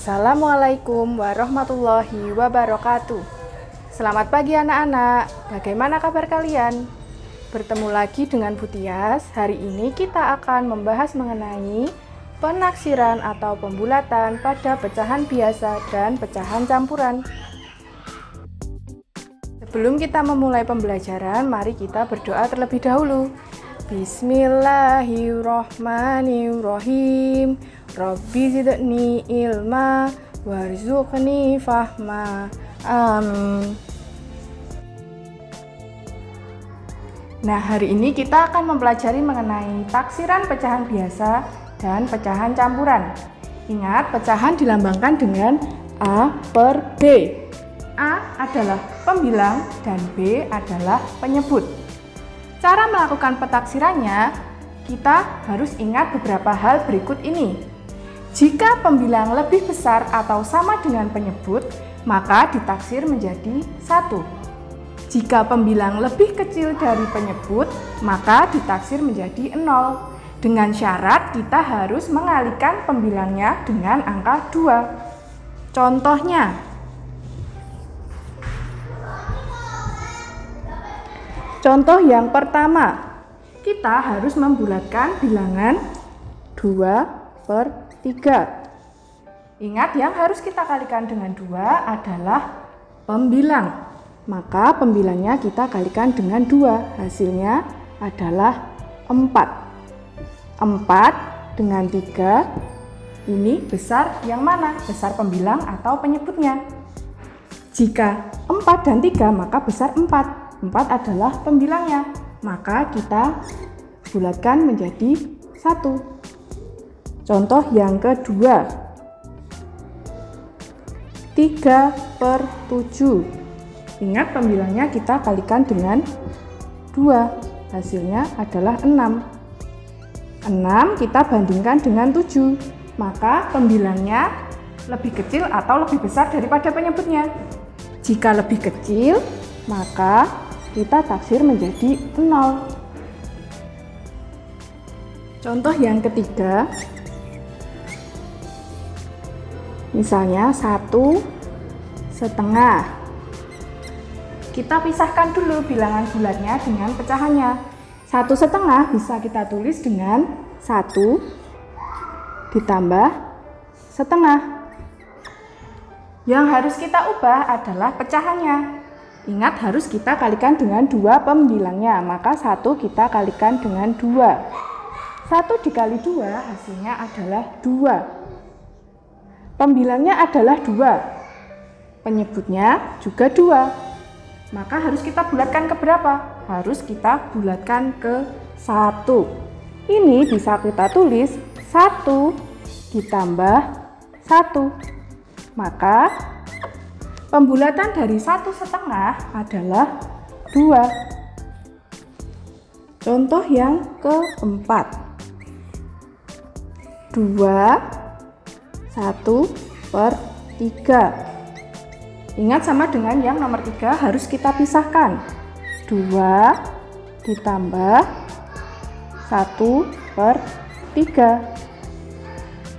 Assalamualaikum warahmatullahi wabarakatuh. Selamat pagi anak-anak, bagaimana kabar kalian? Bertemu lagi dengan Bu Tias. Hari ini kita akan membahas mengenai penaksiran atau pembulatan pada pecahan biasa dan pecahan campuran. Sebelum kita memulai pembelajaran, mari kita berdoa terlebih dahulu. Bismillahirrahmanirrahim. Rabbi zidni ilma warzuqni fahma. Amin. Nah, hari ini kita akan mempelajari mengenai taksiran pecahan biasa dan pecahan campuran. Ingat, pecahan dilambangkan dengan A per B. A adalah pembilang dan B adalah penyebut. Cara melakukan pentaksirannya, kita harus ingat beberapa hal berikut ini. Jika pembilang lebih besar atau sama dengan penyebut, maka ditaksir menjadi 1. Jika pembilang lebih kecil dari penyebut, maka ditaksir menjadi 0. Dengan syarat kita harus mengalihkan pembilangnya dengan angka 2. Contohnya, contoh yang pertama, kita harus membulatkan bilangan 2/3. Ingat, yang harus kita kalikan dengan 2 adalah pembilang. Maka pembilangnya kita kalikan dengan 2. Hasilnya adalah 4. 4 dengan 3. Ini besar yang mana? Besar pembilang atau penyebutnya? Jika 4 dan 3 maka besar 4. 4 adalah pembilangnya. Maka kita bulatkan menjadi 1. Contoh yang kedua, 3/7. Ingat, pembilangnya kita kalikan dengan 2. Hasilnya adalah 6. 6 kita bandingkan dengan 7. Maka pembilangnya lebih kecil atau lebih besar daripada penyebutnya. Jika lebih kecil, maka kita taksir menjadi 0. Contoh yang ketiga, misalnya 1/2. Kita pisahkan dulu bilangan bulatnya dengan pecahannya. 1/2 bisa kita tulis dengan 1 ditambah setengah. Yang harus kita ubah adalah pecahannya. Ingat, harus kita kalikan dengan 2 pembilangnya. Maka 1 kita kalikan dengan 2. 1 dikali 2 hasilnya adalah 2. Pembilangnya adalah 2. Penyebutnya juga 2. Maka harus kita bulatkan ke berapa? Harus kita bulatkan ke 1. Ini bisa kita tulis 1 ditambah 1. Maka pembulatan dari 1/2 adalah 2. Contoh yang keempat, 2/3. Ingat, sama dengan yang nomor 3 harus kita pisahkan. 2 ditambah 1/3.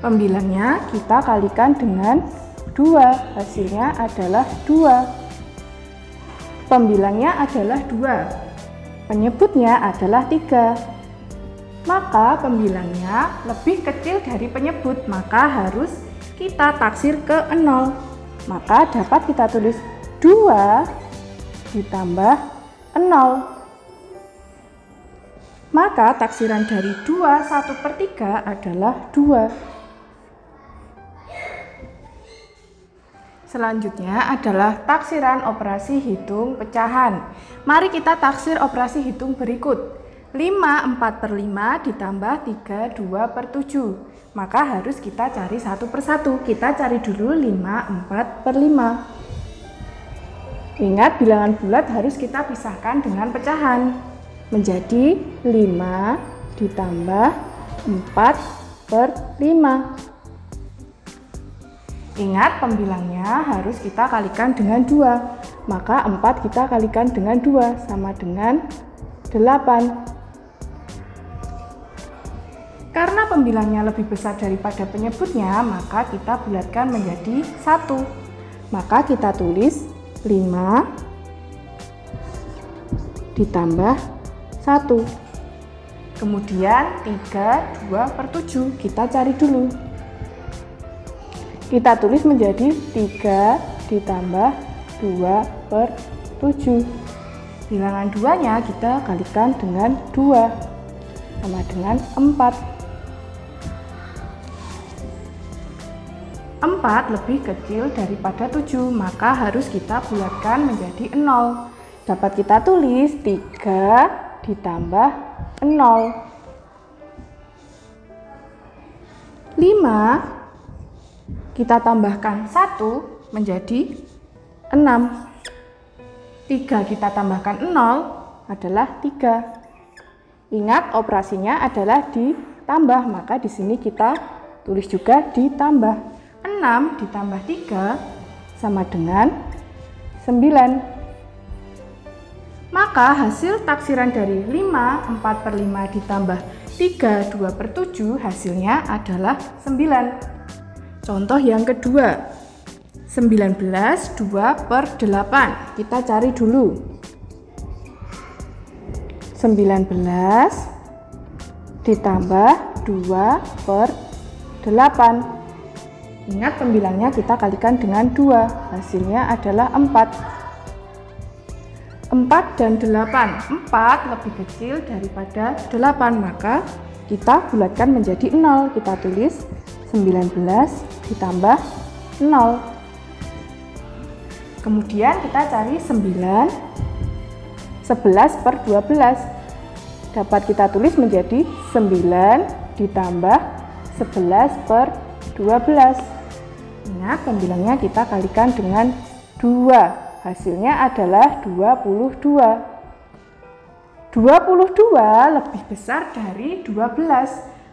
Pembilangnya kita kalikan dengan 2. Hasilnya adalah 2. Pembilangnya adalah 2. Penyebutnya adalah 3. Maka pembilangnya lebih kecil dari penyebut, maka harus kita taksir ke 0. Maka dapat kita tulis 2 ditambah 0. Maka taksiran dari 2 1/3 adalah 2. Selanjutnya adalah taksiran operasi hitung pecahan. Mari kita taksir operasi hitung berikut. 5/4/5 ditambah 3 2/7. Maka harus kita cari satu persatu. Kita cari dulu 5/4/5. Ingat, bilangan bulat harus kita pisahkan dengan pecahan. Menjadi 5 ditambah 4/5. Ingat, pembilangnya harus kita kalikan dengan 2. Maka 4 kita kalikan dengan 2 sama dengan 8. Karena pembilangnya lebih besar daripada penyebutnya, maka kita bulatkan menjadi 1. Maka kita tulis 5 ditambah 1. Kemudian 3/2/7, kita cari dulu. Kita tulis menjadi 3 ditambah 2/7. Bilangan 2-nya kita kalikan dengan 2, sama dengan 4. 4 lebih kecil daripada 7, maka harus kita bulatkan menjadi 0. Dapat kita tulis 3 ditambah 0. 5 kita tambahkan 1 menjadi 6. 3 kita tambahkan 0 adalah 3. Ingat, operasinya adalah ditambah, maka di sini kita tulis juga ditambah. 6 ditambah 3 sama dengan 9. Maka hasil taksiran dari 5 4/5 ditambah 3 2/7 hasilnya adalah 9. Contoh yang kedua, 19 2/8. Kita cari dulu. 19 ditambah 2/8. Ingat, pembilangnya kita kalikan dengan 2, hasilnya adalah 4. 4 dan 8, 4 lebih kecil daripada 8, maka kita bulatkan menjadi 0. Kita tulis 19 ditambah 0. Kemudian kita cari 9, 11/12. Dapat kita tulis menjadi 9 ditambah 11/12. Ingat, pembilangnya kita kalikan dengan 2. Hasilnya adalah 22. 22 lebih besar dari 12,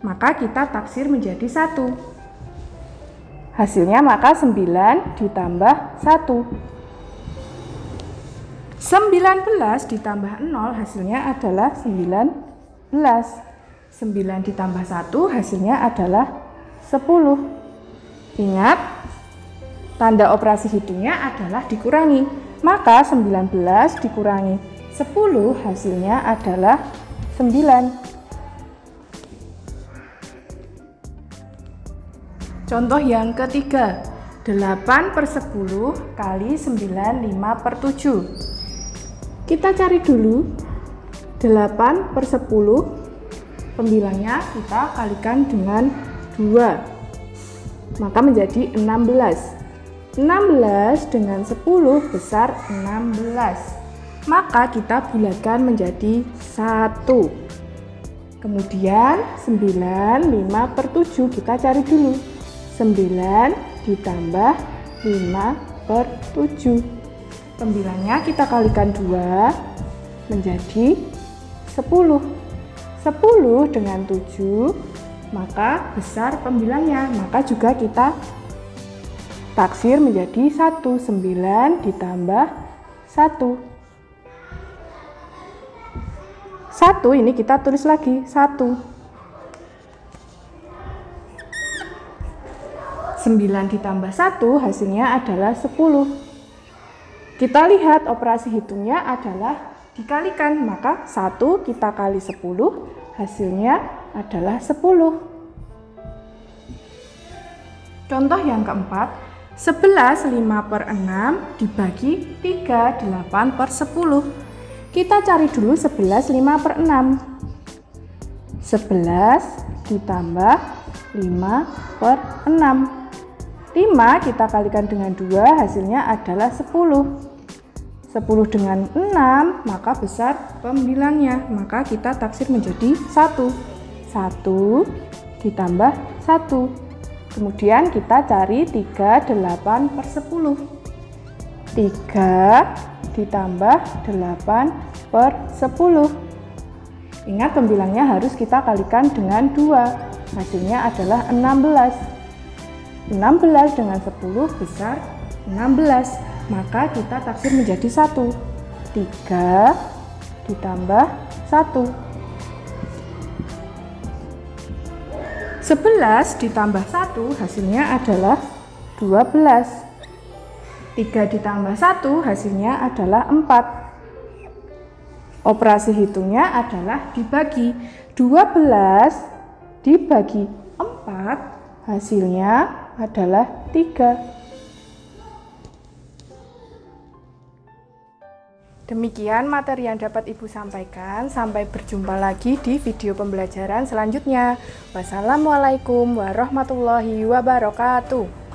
maka kita taksir menjadi 1. Hasilnya maka 9 ditambah 1. 19 ditambah 0 hasilnya adalah 19. 9 ditambah 1 hasilnya adalah 10. Ingat, tanda operasi hitungnya adalah dikurangi. Maka 19 dikurangi 10 hasilnya adalah 9. Contoh yang ketiga, 8/10 kali 9 5/7. Kita cari dulu 8/10, pembilangnya kita kalikan dengan 2, maka menjadi 16. 16 dengan 10 besar 16, maka kita bulatkan menjadi 1. Kemudian 9 5/7 kita cari dulu. 9 ditambah 5/7, pembilangnya kita kalikan 2 menjadi 10. 10 dengan 7, maka besar pembilangnya, maka juga kita taksir menjadi 1. 9 ditambah 1. 1 ini kita tulis lagi 1. 9 ditambah 1 hasilnya adalah 10. Kita lihat operasi hitungnya adalah dikalikan, maka 1 kita kali 10 hasilnya adalah 10. Contoh yang keempat, 11 5/6 dibagi 3 8/10. Kita cari dulu 11 5/6. 11 ditambah 5/6. 5 kita kalikan dengan 2 hasilnya adalah 10. 10 dengan 6 maka besar pembilangnya, maka kita taksir menjadi 1. 1 ditambah 1. Kemudian kita cari 3 8/10. 3 ditambah 8/10. Ingat, pembilangnya harus kita kalikan dengan 2. Hasilnya adalah 16. 16 dengan 10 besar 16. Maka kita taksir menjadi 1. 3 ditambah 1. 11 ditambah 1 hasilnya adalah 12. 3 ditambah 1 hasilnya adalah 4. Operasi hitungnya adalah dibagi. 12 dibagi 4 hasilnya adalah 3. Demikian materi yang dapat Ibu sampaikan. Sampai berjumpa lagi di video pembelajaran selanjutnya. Wassalamualaikum warahmatullahi wabarakatuh.